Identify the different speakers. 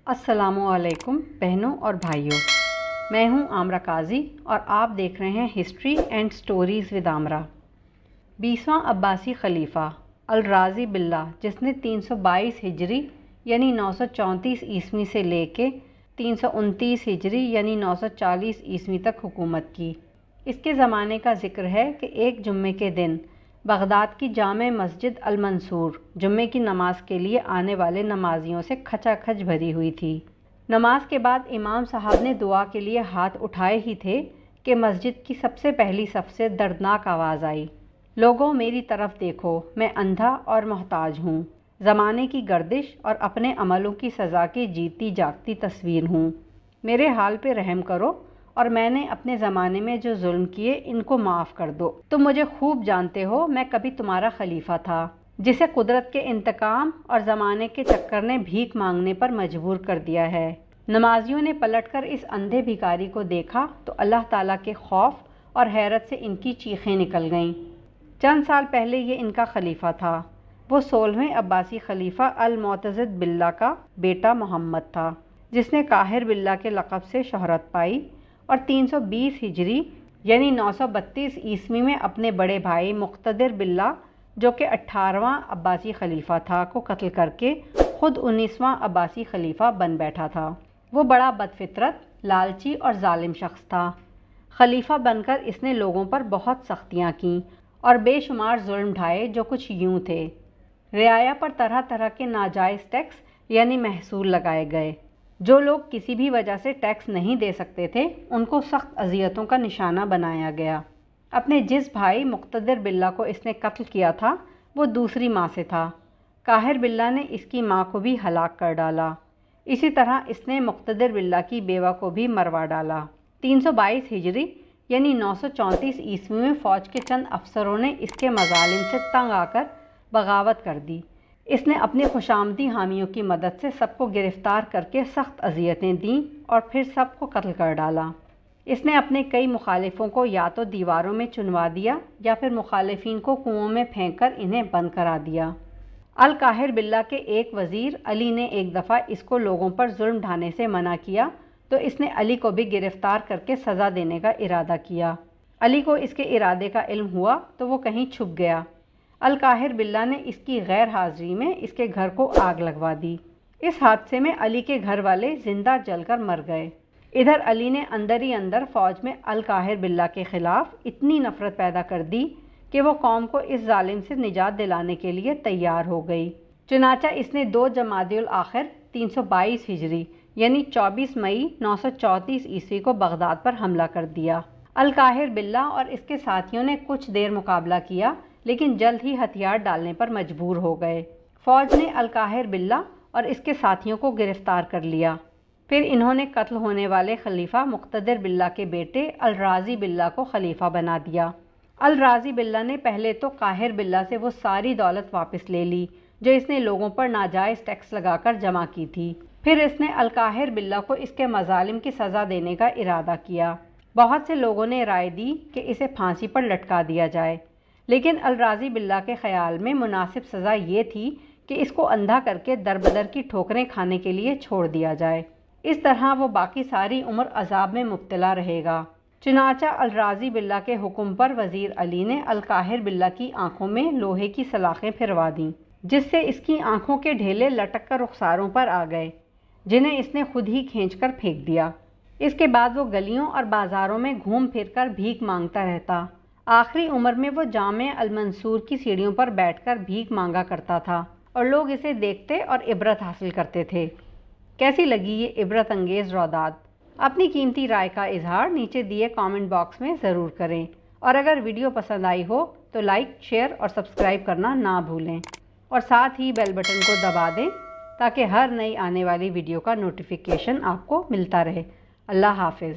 Speaker 1: السلام علیکم بہنوں اور بھائیوں، میں ہوں عامرہ قاضی اور آپ دیکھ رہے ہیں history and stories with Amira. 20واں عباسی خلیفہ الرازی باللہ، جس نے 322 ہجری یعنی 934 عیسوی سے لے کے 329 ہجری یعنی 940 عیسوی تک حکومت کی، اس کے زمانے کا ذکر ہے کہ ایک جمعے کے دن بغداد کی جامع مسجد المنصور جمعے کی نماز کے لیے آنے والے نمازیوں سے کھچا کھچ بھری ہوئی تھی۔ نماز کے بعد امام صاحب نے دعا کے لیے ہاتھ اٹھائے ہی تھے کہ مسجد کی سب سے پہلی صف سے دردناک آواز آئی، لوگوں میری طرف دیکھو، میں اندھا اور محتاج ہوں، زمانے کی گردش اور اپنے عملوں کی سزا کی جیتی جاگتی تصویر ہوں، میرے حال پہ رحم کرو اور میں نے اپنے زمانے میں جو ظلم کیے ان کو معاف کر دو۔ تم مجھے خوب جانتے ہو، میں کبھی تمہارا خلیفہ تھا جسے قدرت کے انتقام اور زمانے کے چکر نے بھیک مانگنے پر مجبور کر دیا ہے۔ نمازیوں نے پلٹ کر اس اندھے بھکاری کو دیکھا تو اللہ تعالیٰ کے خوف اور حیرت سے ان کی چیخیں نکل گئیں۔ چند سال پہلے یہ ان کا خلیفہ تھا، وہ 16ویں عباسی خلیفہ المعتضد باللہ کا بیٹا محمد تھا، جس نے قاہر باللہ کے لقب سے شہرت پائی اور 320 ہجری یعنی 932 عیسوی میں اپنے بڑے بھائی مقتدر باللہ جو کہ 18واں عباسی خلیفہ تھا کو قتل کر کے خود 19واں عباسی خلیفہ بن بیٹھا تھا۔ وہ بڑا بدفطرت، لالچی اور ظالم شخص تھا۔ خلیفہ بن کر اس نے لوگوں پر بہت سختیاں کیں اور بے شمار ظلم ڈھائے جو کچھ یوں تھے۔ رعایا پر طرح طرح کے ناجائز ٹیکس یعنی محصول لگائے گئے۔ جو لوگ کسی بھی وجہ سے ٹیکس نہیں دے سکتے تھے ان کو سخت اذیتوں کا نشانہ بنایا گیا۔ اپنے جس بھائی مقتدر باللہ کو اس نے قتل کیا تھا وہ دوسری ماں سے تھا۔ قاہر باللہ نے اس کی ماں کو بھی ہلاک کر ڈالا۔ اسی طرح اس نے مقتدر باللہ کی بیوہ کو بھی مروا ڈالا۔ 322 ہجری یعنی 934 عیسوی میں فوج کے چند افسروں نے اس کے مظالم سے تنگ آ کر بغاوت کر دی۔ اس نے اپنے خوشامدی حامیوں کی مدد سے سب کو گرفتار کر کے سخت اذیتیں دیں اور پھر سب کو قتل کر ڈالا۔ اس نے اپنے کئی مخالفوں کو یا تو دیواروں میں چنوا دیا یا پھر مخالفین کو کنوؤں میں پھینک کر انہیں بند کرا دیا۔ القاہر باللہ کے ایک وزیر علی نے ایک دفعہ اس کو لوگوں پر ظلم ڈھانے سے منع کیا تو اس نے علی کو بھی گرفتار کر کے سزا دینے کا ارادہ کیا۔ علی کو اس کے ارادے کا علم ہوا تو وہ کہیں چھپ گیا۔ القاہر باللہ نے اس کی غیر حاضری میں اس کے گھر کو آگ لگوا دی۔ اس حادثے میں علی کے گھر والے زندہ جل کر مر گئے۔ ادھر علی نے اندر ہی اندر فوج میں القاہر باللہ کے خلاف اتنی نفرت پیدا کر دی کہ وہ قوم کو اس ظالم سے نجات دلانے کے لیے تیار ہو گئی۔ چنانچہ اس نے 2 جمادی الاخر 322 ہجری یعنی 24 مئی 934 عیسوی کو بغداد پر حملہ کر دیا۔ القاہر باللہ اور اس کے ساتھیوں نے کچھ دیر مقابلہ کیا لیکن جلد ہی ہتھیار ڈالنے پر مجبور ہو گئے۔ فوج نے القاہر باللہ اور اس کے ساتھیوں کو گرفتار کر لیا۔ پھر انہوں نے قتل ہونے والے خلیفہ مقتدر باللہ کے بیٹے الرازی باللہ کو خلیفہ بنا دیا۔ الرازی باللہ نے پہلے تو قاہر باللہ سے وہ ساری دولت واپس لے لی جو اس نے لوگوں پر ناجائز ٹیکس لگا کر جمع کی تھی۔ پھر اس نے القاہر باللہ کو اس کے مظالم کی سزا دینے کا ارادہ کیا۔ بہت سے لوگوں نے رائے دی کہ اسے پھانسی پر لٹکا دیا جائے، لیکن الرازی باللہ کے خیال میں مناسب سزا یہ تھی کہ اس کو اندھا کر کے در بدر کی ٹھوکریں کھانے کے لیے چھوڑ دیا جائے، اس طرح وہ باقی ساری عمر عذاب میں مبتلا رہے گا۔ چنانچہ الرازی باللہ کے حکم پر وزیر علی نے القاہر باللہ کی آنکھوں میں لوہے کی سلاخیں پھروا دیں، جس سے اس کی آنکھوں کے ڈھیلے لٹک کر رخساروں پر آ گئے، جنہیں اس نے خود ہی کھینچ کر پھینک دیا۔ اس کے بعد وہ گلیوں اور بازاروں میں گھوم پھر کر بھیک مانگتا رہتا۔ آخری عمر میں وہ جامع المنصور کی سیڑھیوں پر بیٹھ کر بھیک مانگا کرتا تھا اور لوگ اسے دیکھتے اور عبرت حاصل کرتے تھے۔ کیسی لگی یہ عبرت انگیز روداد؟ اپنی قیمتی رائے کا اظہار نیچے دیے کامنٹ باکس میں ضرور کریں اور اگر ویڈیو پسند آئی ہو تو لائک، شیئر اور سبسکرائب کرنا نہ بھولیں اور ساتھ ہی بیل بٹن کو دبا دیں تاکہ ہر نئی آنے والی ویڈیو کا نوٹیفیکیشن آپ کو ملتا رہے۔ اللہ حافظ۔